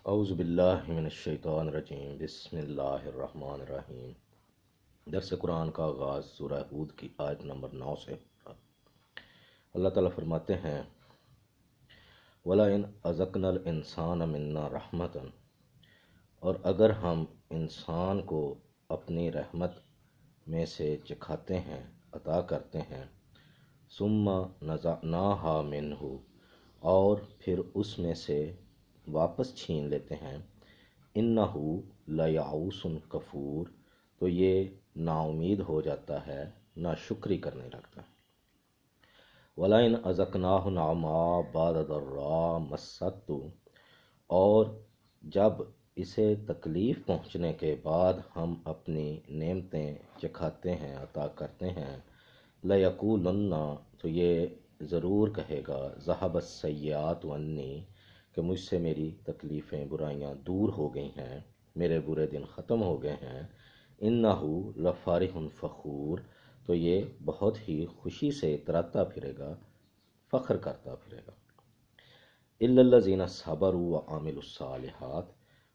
اعوذ باللہ من الشیطان الرجیم، بسم اللہ الرحمن الرحیم۔ درس قرآن کا آغاز سورہ ہود کی آیت نمبر 9 سے۔ اللہ تعالیٰ فرماتے ہیں وَلَئِنْ أَذَقْنَا الْإِنسَانَ مِنَّا رَحْمَةً، اور اگر ہم انسان کو اپنی رحمت میں سے چکھاتے ہیں، عطا کرتے ہیں، ثُمَّ نَزَعْنَاهَا مِنْهُ، اور پھر اس میں سے واپس چھین لیتے ہیں، اِنَّهُ لَیَئُوسٌ کفور، تو یہ نا امید ہو جاتا ہے، ناشکری کرنے لگتا ہے۔ وَلَئِنْ أَذَقْنَاهُ نَعْمَاءَ بَعْدَ ضَرَّاءَ مَسَّتْهُ، اور جب اسے تکلیف پہنچنے کے بعد ہم اپنی نعمتیں چکھاتے ہیں، عطا کرتے ہیں، لَيَقُولُنَّ، تو یہ ضرور کہے گا، ذَهَبَ السَّيِّئَاتُ عَنِّی، کہ مجھ سے میری تکلیفیں برائیاں دور ہو گئی ہیں، میرے برے دن ختم ہو گئے ہیں، اِنَّهُ لَفَرِحٌ فَخُور، تو یہ بہت ہی خوشی سے اتراتا پھرے گا، فخر کرتا پھرے گا۔ إِلَّا الَّذِينَ صَبَرُوا وَعَمِلُوا الصَّالِحَاتِ،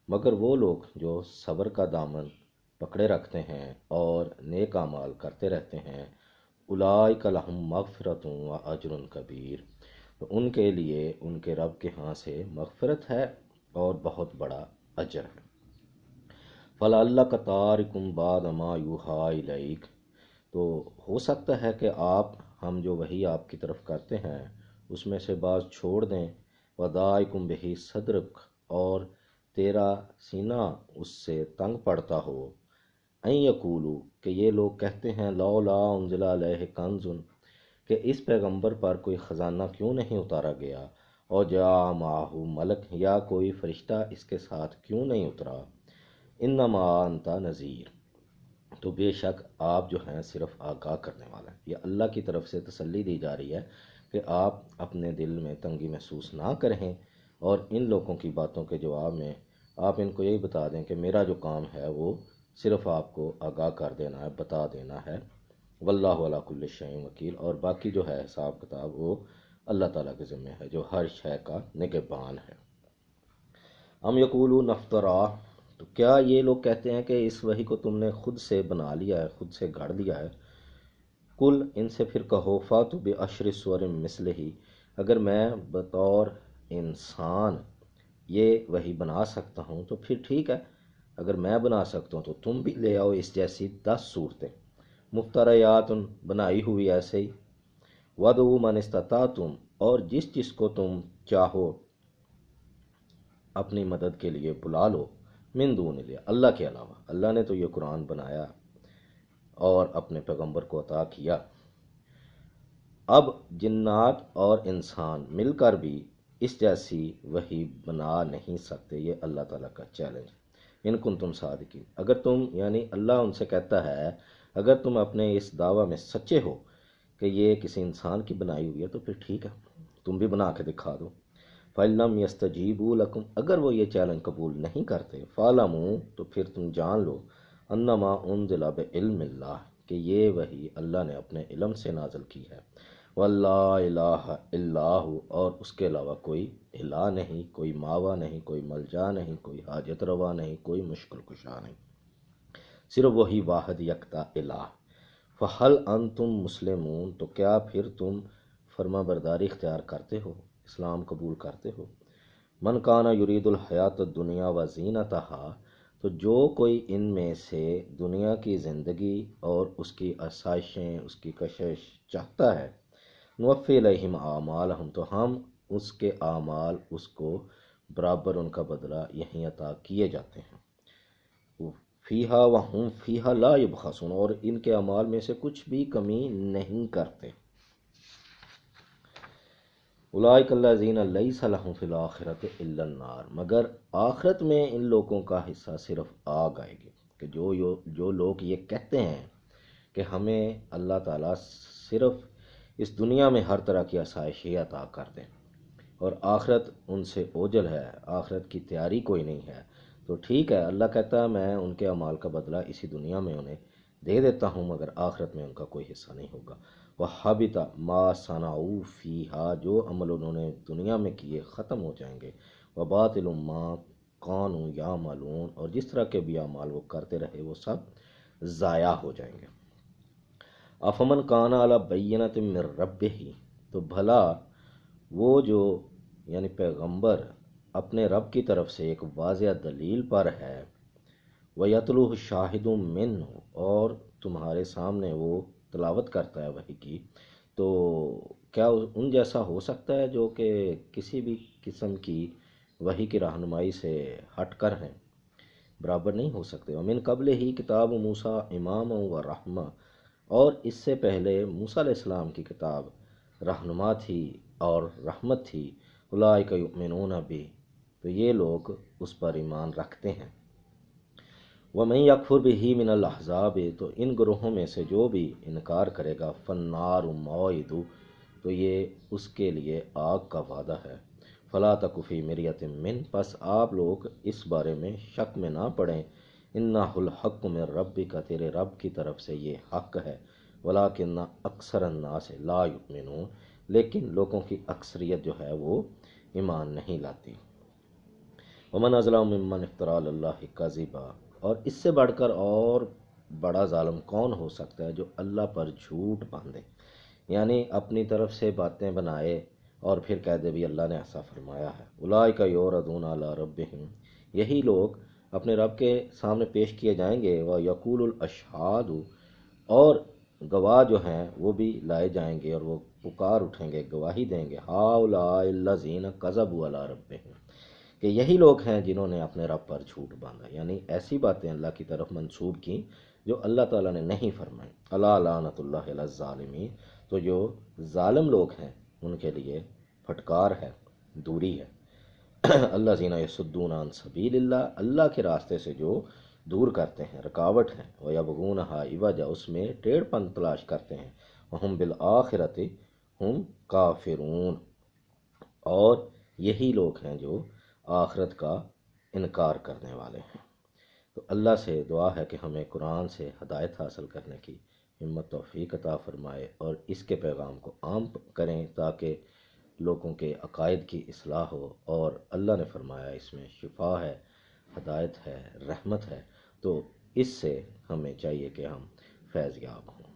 مگر وہ لوگ جو صبر کا دامن پکڑے رکھتے ہیں اور نیک اعمال کرتے رہتے ہیں، أُولَئِكَ لَهُم مَغْفِرَةٌ وَأَجْرٌ كَبِيرٌ، تو ان کے لیے ان کے رب کے ہاں سے مغفرت ہے اور بہت بڑا اجر ہے۔ فَلَعَلَّكَ تَارِكٌ بَعْضَ مَا يُوحَىٰ إِلَيْكَ، تو ہو سکتا ہے کہ ہم جو وحی آپ کی طرف کرتے ہیں اس میں سے بعض چھوڑ دیں، وَضَائِقٌ بِهِ صَدْرُكَ، اور تیرا سینہ اس سے تنگ پڑتا ہو، أَن يَقُولُوا، کہ یہ لوگ کہتے ہیں، لَوْلَا أُنزِلَ عَلَيْهِ كَنزٌ، کہ اس پیغمبر پر کوئی خزانہ کیوں نہیں اتارا گیا، اور جاء معہ ملک، یا کوئی فرشتہ اس کے ساتھ کیوں نہیں اترا، انما انت نذیر، تو بے شک آپ جو ہیں صرف آگاہ کرنے والا ہیں۔ یہ اللہ کی طرف سے تسلی دی جا رہی ہے کہ آپ اپنے دل میں تنگی محسوس نہ کریں، اور ان لوگوں کی باتوں کے جواب میں آپ ان کو یہی بتا دیں کہ میرا جو کام ہے وہ صرف آپ کو آگاہ کر دینا ہے، بتا دینا ہے۔ واللہ علی کل شیء وکیل، اور باقی جو ہے حساب کتاب وہ اللہ تعالیٰ کے ذمہ ہے جو ہر شے کا نگہبان ہے۔ ام یقولون افطرا، تو کیا یہ لوگ کہتے ہیں کہ اس وحی کو تم نے خود سے بنا لیا ہے، خود سے گھڑ لیا ہے۔ کل، ان سے پھر کہو، فاتوا بعشر سور مثلہ، اگر میں بطور انسان یہ وحی بنا سکتا ہوں تو پھر ٹھیک ہے، اگر میں بنا سکتا ہوں تو تم بھی لے آؤ اس جیسی 10 صورتیں مفتریات، بنائی ہوئی ایسے ہی، وَدْعُوا مَنِ اسْتَطَعْتُمْ، اور جس کو تم چاہو اپنی مدد کے لیے بلا لو، من دون اللہ، اللہ کے علاوہ۔ اللہ نے تو یہ قرآن بنایا اور اپنے پیغمبر کو عطا کیا، اب جنات اور انسان مل کر بھی اس جیسی وحی بنا نہیں سکتے، یہ اللہ تعالیٰ کا چیلنج ہے۔ ان کنتم صادقین، اگر تم، یعنی اللہ ان سے کہتا ہے اگر تم اپنے اس دعویٰ میں سچے ہو کہ یہ کسی انسان کی بنائی ہوئی ہے تو پھر ٹھیک ہے، تم بھی بنا کے دکھا دو۔ فَإِن لَّمْ يَسْتَجِيبُوا لَكُمْ، اگر وہ یہ چیلنج قبول نہیں کرتے، فَاعْلَمُوا، تو پھر تم جان لو، أَنَّمَا أُنزِلَ بِعِلْمِ اللَّهِ، کہ یہ وحی اللہ نے اپنے علم سے نازل کی ہے، وَلَا إِلَٰهَ إِلَّا هُوَ، اور اس کے علاوہ کوئی الہ نہیں، کوئی ماوا نہیں، کوئی ملجا نہیں، کوئی حاجت روا نہیں، کوئی مشکل کشا نہیں، صرف وہی واحد یکتا الہ۔ فَهَلْ أَنْتُمْ مُسْلِمُونَ، تو کیا پھر تم فرما برداری اختیار کرتے ہو، اسلام قبول کرتے ہو۔ من کان یرید الحیات الدنیا وزینتها، تو جو کوئی ان میں سے دنیا کی زندگی اور اس کی آسائشیں، اس کی کشش چاہتا ہے، نوفی الیہم اعمالہم، تو ہم اس کے اعمال اس کو برابر ان کا بدلہ یہیں عطا کیے جاتے ہیں۔ فیہا وہم فیہا لا یبخسون، اور ان کے اعمال میں سے کچھ بھی کمی نہیں کرتے۔ اولئک الذین لیس لہم فی الآخرۃ الا النار، مگر آخرت میں ان لوگوں کا حصہ صرف آگ آئے گی، کہ جو لوگ یہ کہتے ہیں کہ ہمیں اللہ تعالیٰ صرف اس دنیا میں ہر طرح کی آسائشیں عطا کر دیں اور آخرت ان سے اوجھل ہے، آخرت کی تیاری کوئی نہیں ہے، تو ٹھیک ہے، اللہ کہتا ہے میں ان کے اعمال کا بدلہ اسی دنیا میں انہیں دے دیتا ہوں، مگر آخرت میں ان کا کوئی حصہ نہیں ہوگا۔ وَحَبِطَ مَا صَنَعُوا فِيهَا، جو عمل انہوں نے دنیا میں کیے ختم ہو جائیں گے۔ وَبَاطِلٌ مَا کانوا یعملون، اور جس طرح کے بھی اعمال وہ کرتے رہے وہ سب ضائع ہو جائیں گے۔ افمن کان علی بینۃ من ربہ، تو بھلا وہ جو یعنی پیغمبر اپنے رب کی طرف سے ایک واضح دلیل پر ہے، وَيَتْلُوهُ شَاهِدٌ مِّنْهُ، اور تمہارے سامنے وہ تلاوت کرتا ہے وحی کی، تو کیا ان جیسا ہو سکتا ہے جو کہ کسی بھی قسم کی وحی کی رہنمائی سے ہٹ کر ہیں؟ برابر نہیں ہو سکتے۔ وَمِن قبل ہی کتاب موسیٰ امام و رحمہ، اور اس سے پہلے موسیٰ علیہ السلام کی کتاب رہنما تھی اور رحمت تھی۔ اولئک یؤمنون بہ، تو یہ لوگ اس پر ایمان رکھتے ہیں۔ وَمَن یکفر بہ من الاحزاب، تو ان گروہوں میں سے جو بھی انکار کرے گا، فالنار موعد، تو یہ اس کے لیے آگ کا وعدہ ہے۔ فلا تک فی مریۃ من، پس آپ لوگ اس بارے میں شک میں نہ پڑیں، انہ الحق من ربک، تیرے رب کی طرف سے یہ حق ہے، ولکن اکثر الناس لا یؤمنون، لیکن لوگوں کی اکثریت جو ہے وہ ایمان نہیں لاتی۔ ومن اظلم ممن افترى علی اللہ کذبا، اور اس سے بڑھ کر اور بڑا ظالم کون ہو سکتا ہے جو اللہ پر جھوٹ باندھے، یعنی اپنی طرف سے باتیں بنائے اور پھر کہہ دے بھی اللہ نے ایسا فرمایا ہے۔ اولئک یعرضون علی ربہم، یہی لوگ اپنے رب کے سامنے پیش کیے جائیں گے، ویقول الاشہاد، اور گواہ جو ہیں وہ بھی لائے جائیں گے اور وہ پکار اٹھیں گے، گواہی دیں گے، ہؤلاء الذین کذبوا علی ربہم، کہ یہی لوگ ہیں جنہوں نے اپنے رب پر جھوٹ باندھا، یعنی ایسی باتیں اللہ کی طرف منسوب کی جو اللہ تعالیٰ نے نہیں فرمائی۔ الا لعنۃ اللہ علی الظالمین، تو جو ظالم لوگ ہیں ان کے لیے پھٹکار ہے، دوری ہے۔ الذین یصدون عن سبیل اللہ، اللہ کے راستے سے جو دور کرتے ہیں، رکاوٹ ہیں، ویبغونھا عوجا، اس میں ٹیڑھ پن تلاش کرتے ہیں، وہم بالآخرۃ ہم کافرون، اور یہی لوگ ہیں جو آخرت کا انکار کرنے والے ہیں۔ تو اللہ سے دعا ہے کہ ہمیں قرآن سے ہدایت حاصل کرنے کی ہمت توفیق عطا فرمائے اور اس کے پیغام کو عام کریں تاکہ لوگوں کے عقائد کی اصلاح ہو، اور اللہ نے فرمایا اس میں شفا ہے، ہدایت ہے، رحمت ہے، تو اس سے ہمیں چاہیے کہ ہم فیض یاب ہوں۔